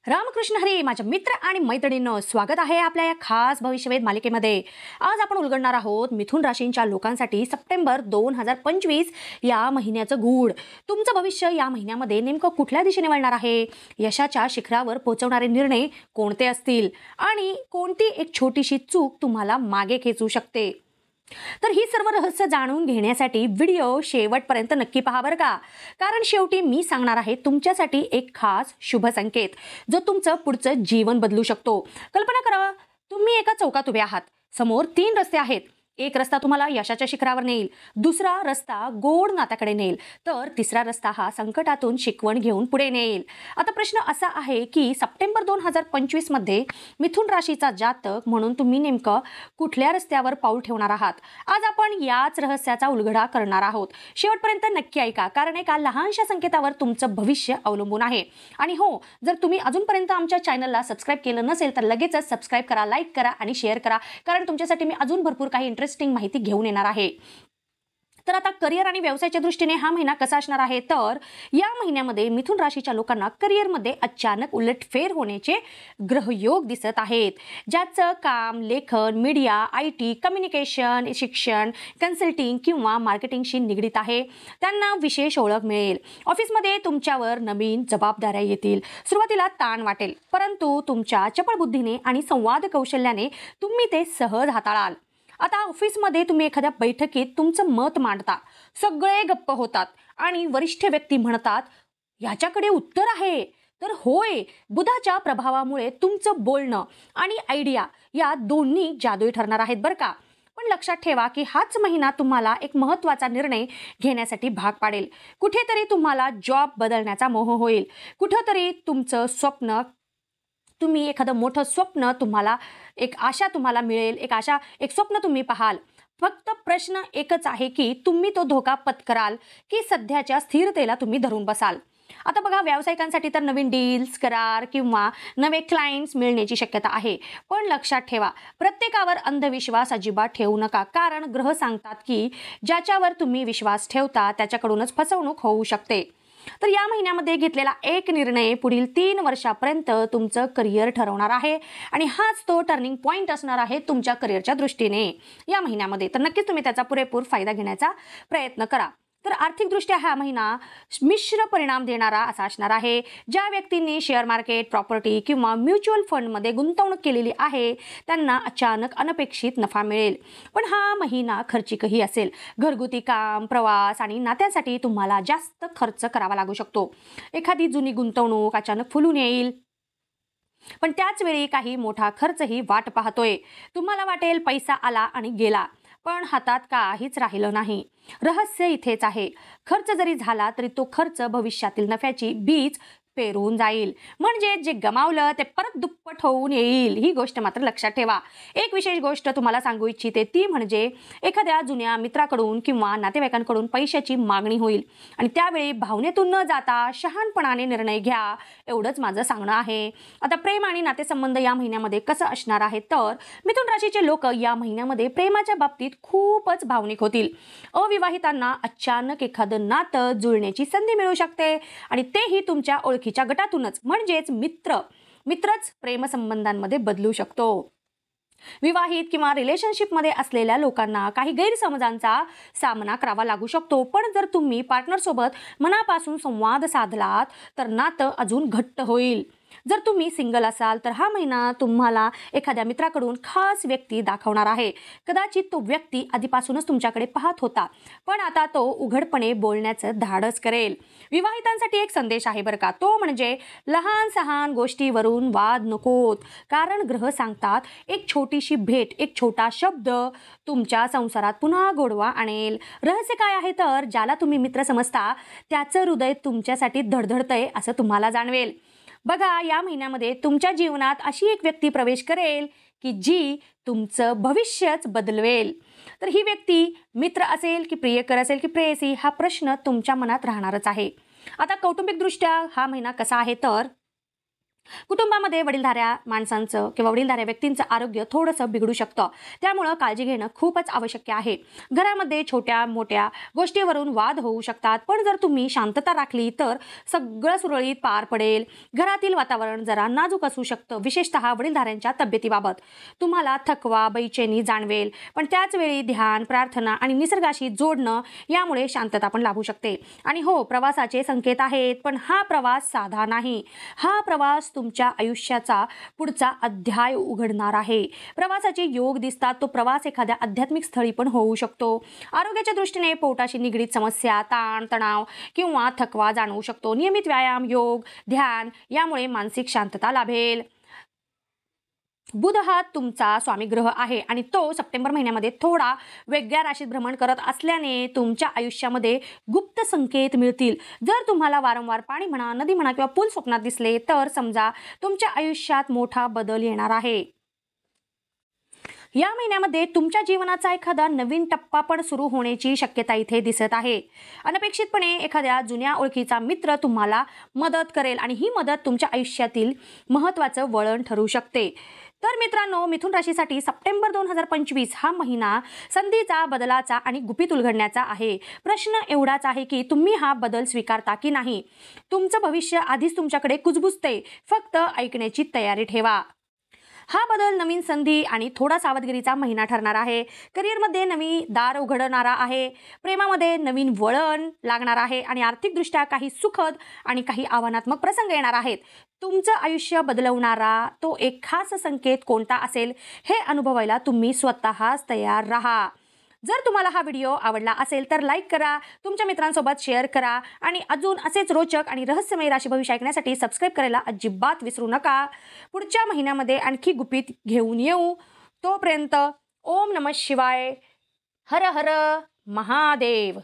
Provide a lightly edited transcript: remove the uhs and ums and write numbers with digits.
रामकृष्ण हरी माझ्या मित्र आणि मैत्रिणींनो, स्वागत आहे आपल्या या खास भविष्यवेध मालिकेमध्ये। आज आपण उलगडणार आहोत मिथुन राशींच्या लोकांसाठी सप्टेंबर 2025 या महिन्याचं गूढ। तुमचं भविष्य या महिन्यामध्ये नेमकं कुठल्या दिशेने वळणार आहे, यशाच्या शिखरावर पोहोचवणारे निर्णय कोणते असतील आणि कोणती एक छोटीशी चूक तुम्हाला मागे खेचू शकते। तर ही सर्व रहस्य जाणून घेण्यासाठी व्हिडिओ शेवटपर्यंत नक्की पहा बरं का, कारण शेवटी मी सांगणार आहे तुमच्यासाठी एक खास शुभ संकेत जो तुमचं पुढचं जीवन बदलू शकतो। कल्पना करा, तुम्ही एका चौकात उभे आहात। समोर 3 रस्ते आहेत। एक रस्ता तुम्हाला यशाच्या शिखरावर नेईल, दुसरा रस्ता गोड नात्याकडे नेईल, तर तिसरा रस्ता हा संकटातून शिकवण घेऊन पुढे नेईल। आता प्रश्न असा आहे की सप्टेंबर 2025 मध्ये मिथुन राशीचा जातक म्हणून तुम्ही नेमकं कुठल्या रस्त्यावर पाऊल ठेवणार आहात। आज आपण याच रहस्याचा उलगडा करणार आहोत। शेवटपर्यंत नक्की ऐका, कारण एका लहानशा संकेतावर तुमचं भविष्य अवलंबून आहे। आणि हो, जर तुम्ही अजूनपर्यंत आमच्या चॅनलला सबस्क्राईब केलं नसेल तर लगेचच सबस्क्राईब करा, लाईक करा आणि शेअर करा, कारण तुमच्यासाठी मी अजून भरपूर काही इंटरेस्टिंग माहिती घेऊन येणार आहे। तर आता करिअर आणि व्यवसायाच्या दृष्टीने हा महिना कसा असणार आहे, तर या महिन्यामध्ये मिथुन राशीच्या लोकांना करिअरमध्ये अचानक उलटफेर होण्याचे ग्रहयोग दिसत आहेत। ज्याचं काम लेखन, मीडिया, IT, कम्युनिकेशन, शिक्षण, कन्सल्टिंग किंवा मार्केटिंगशी निगडीत आहे त्यांना विशेष ओळख मिळेल। ऑफिसमध्ये तुमच्यावर नवीन जबाबदाऱ्या येतील। सुरुवातीला ताण वाटेल, परंतु तुमच्या चपळ बुद्धीने आणि संवाद कौशल्याने तुम्ही ते सहज हाताळाल। आता ऑफिसमध्ये तुम्ही एखाद्या बैठकीत तुमचं मत मांडता, सगळे गप्प होतात आणि वरिष्ठ व्यक्ती म्हणतात याच्याकडे उत्तर आहे। तर होय, बुधाच्या प्रभावामुळे तुमचं बोलणं आणि आयडिया या दोन्ही जादुई ठरणार आहेत बरं का। पण लक्षात ठेवा की हाच महिना तुम्हाला एक महत्त्वाचा निर्णय घेण्यासाठी भाग पाडेल। कुठेतरी तुम्हाला जॉब बदलण्याचा मोह होईल, कुठेतरी तुमचं स्वप्न, तुम्ही एखादं मोठं स्वप्न, तुम्हाला एक आशा तुम्हाला मिळेल, एक स्वप्न तुम्ही पाहाल। फक्त प्रश्न एकच आहे की तुम्ही तो धोका पत्कराल की सध्याच्या स्थिरतेला तुम्ही धरून बसाल। आता बघा, व्यावसायिकांसाठी तर नवीन डील्स, करार किंवा नवे क्लायंट्स मिळण्याची शक्यता आहे। पण लक्षात ठेवा, प्रत्येकावर अंधविश्वास अजिबात ठेवू नका, कारण ग्रह सांगतात की ज्याच्यावर तुम्ही विश्वास ठेवता त्याच्याकडूनच फसवणूक होऊ शकते। तर या महिन्यामध्ये घेतलेला एक निर्णय पुढील 3 वर्षापर्यंत तुमचं करिअर ठरवणार आहे आणि हाच तो टर्निंग पॉइंट असणार आहे तुमच्या करिअरच्या दृष्टीने या महिन्यामध्ये। तर नक्कीच तुम्ही त्याचा पुरेपूर फायदा घेण्याचा प्रयत्न करा। तर आर्थिकदृष्ट्या हा महिना मिश्र परिणाम देणारा असा असणार आहे। ज्या व्यक्तींनी शेअर मार्केट, प्रॉपर्टी किंवा म्युच्युअल फंडमध्ये गुंतवणूक केलेली आहे त्यांना अचानक अनपेक्षित नफा मिळेल। पण हा महिना खर्चिकही असेल। घरगुती काम, प्रवास आणि नात्यांसाठी तुम्हाला जास्त खर्च करावा लागू शकतो। एखादी जुनी गुंतवणूक अचानक फुलून येईल, पण त्याच वेळी काही मोठा खर्चही वाट पाहतोय। तुम्हाला वाटेल पैसा आला आणि गेला, पण हातात काहीच राहिलं नाही। रहस्य इथेच आहे, खर्च जरी झाला तरी तो खर्च भविष्यातील नफ्याची बीज पेरून जाईल, म्हणजे जे गमावलं ते परत दुप्पट होऊन येईल। ही गोष्ट मात्र लक्षात ठेवा। एक विशेष गोष्ट तुम्हाला सांगू इच्छिते, ती म्हणजे एखाद्या जुन्या मित्राकडून किंवा नातेवाईकांकडून पैशाची मागणी होईल आणि त्यावेळी भावनेतून न जाता शहाणपणाने निर्णय घ्या, एवढंच माझं सांगणं आहे। आता प्रेम आणि नातेसंबंध या महिन्यामध्ये कसं असणार आहे, तर मिथुन राशीचे लोक या महिन्यामध्ये प्रेमाच्या बाबतीत खूपच भावनिक होतील। अविवाहितांना अचानक एखादं नातं जुळण्याची संधी मिळू शकते आणि तेही तुमच्या ओळखीच्या गटातूनच, म्हणजेच मित्रच प्रेमसंबंधांमध्ये बदलू शकतो। विवाहित किंवा रिलेशनशिपमध्ये असलेल्या लोकांना काही गैरसमजांचा सामना करावा लागू शकतो, पण जर तुम्ही पार्टनरसोबत मनापासून संवाद साधलात तर नातं अजून घट्ट होईल। जर तुम्ही सिंगल असाल तर हा महिना तुम्हाला एखाद्या मित्राकडून खास व्यक्ती दाखवणार आहे। कदाचित तो व्यक्ती आधीपासूनच तुमच्याकडे पाहत होता, पण आता तो उघडपणे बोलण्याचं धाडस करेल। विवाहितांसाठी एक संदेश आहे बरं का, तो म्हणजे लहान सहान गोष्टीवरून वाद नकोत, कारण ग्रह सांगतात एक छोटीशी भेट, एक छोटा शब्द तुमच्या संसारात पुन्हा गोडवा आणेल। रहस्य काय आहे, तर ज्याला तुम्ही मित्र समजता त्याचं हृदय तुमच्यासाठी धडधडतंय असं तुम्हाला जाणवेल। बघा, या महिन्यामध्ये तुमच्या जीवनात अशी एक व्यक्ती प्रवेश करेल की जी तुमचं भविष्यच बदलवेल। तर ही व्यक्ती मित्र असेल की प्रियकर असेल की प्रेयसी, हा प्रश्न तुमच्या मनात राहणारच आहे। आता कौटुंबिकदृष्ट्या हा महिना कसा आहे, तर कुटुंबामध्ये वडीलधाऱ्या माणसांचं किंवा वडीलधाऱ्या व्यक्तींचं आरोग्य थोडंसं बिघडू शकतं, त्यामुळं काळजी घेणं खूपच आवश्यक आहे. घरामध्ये छोट्या मोठ्या गोष्टीवरून वाद होऊ शकतात, पण जर तुम्ही शांतता राखली तर सगळं सुरळीत पार पडेल. घरातील वातावरण जरा नाजूक असू शकतं, विशेषतः वडीलधाऱ्यांच्या तब्येतीबाबत. तुम्हाला थकवा बेचैनी जाणवेल, पण त्याच वेळी ध्यान प्रार्थना आणि निसर्गाशी जोडणं यामुळे शांतता पण लाभू शकते. आणि हो, प्रवासाचे संकेत आहेत, पण हा प्रवास साधा नाही. हा प्रवास तुमच्या आयुष्याचा पुढचा अध्याय उघडणार आहे. प्रवासाचे योग दिसतात. तो प्रवास एखाद्या आध्यात्मिक स्थळी पण होऊ शकतो. आरोग्याच्या दृष्टीने पोटाशी निगडीत समस्या, ताण तणाव किंवा थकवा जाणवू शकतो. नियमित व्यायाम, योग, ध्यान यामुळे मानसिक शांतता लाभेल. बुध हा तुमचा स्वामी ग्रह आहे आणि तो सप्टेंबर महिन्यामध्ये थोडा वेगळ्या राशीत भ्रमण करत असल्याने तुमच्या आयुष्यामध्ये गुप्त संकेत मिळतील. जर तुम्हाला वारंवार पाणी म्हणा, नदी म्हणा किंवा पूल स्वप्नात दिसले तर समजा तुमच्या आयुष्यात मोठा बदल येणार आहे. या महिन्यामध्ये तुमच्या जीवनाचा एखादा नवीन टप्पा पण सुरू होण्याची शक्यता इथे दिसत आहे. अनपेक्षितपणे एखाद्या जुन्या ओळखीचा मित्र तुम्हाला मदत करेल आणि ही मदत तुमच्या आयुष्यातील महत्त्वाचं वळण ठरू शकते. तर मित्रांनो, मिथुन राशीसाठी सप्टेंबर 2025 हा महिना संधीचा, बदलाचा आणि गुपित उलगडण्याचा आहे. प्रश्न एवढाच आहे की तुम्ही हा बदल स्वीकारता की नाही. तुमचं भविष्य आधीच तुमच्याकडे कुजबुजते, फक्त ऐकण्याची तयारी ठेवा. हा बदल नवीन संधी आणि थोडा सावधगिरीचा महिना ठरणार आहे. करिअरमध्ये नवीन दार उघडणारा आहे. प्रेमामध्ये नवीन वळण लागणार आहे आणि आर्थिकदृष्ट्या काही सुखद आणि काही आव्हानात्मक प्रसंग येणार आहेत. तुमचं आयुष्य बदलवणारा तो एक खास संकेत कोणता असेल हे अनुभवायला तुम्ही स्वतःच तयार राहा. जर तुम्हाला हा व्हिडिओ आवडला असेल तर लाईक करा, तुमच्या मित्रांसोबत शेअर करा आणि अजून असेच रोचक आणि रहस्यमय राशी भविष्य ऐकण्यासाठी सबस्क्राईब करायला अजिबात विसरू नका. पुढच्या महिन्यामध्ये आणखी गुपित घेऊन येऊ. तोपर्यंत ओम नमः शिवाय. हर हर महादेव.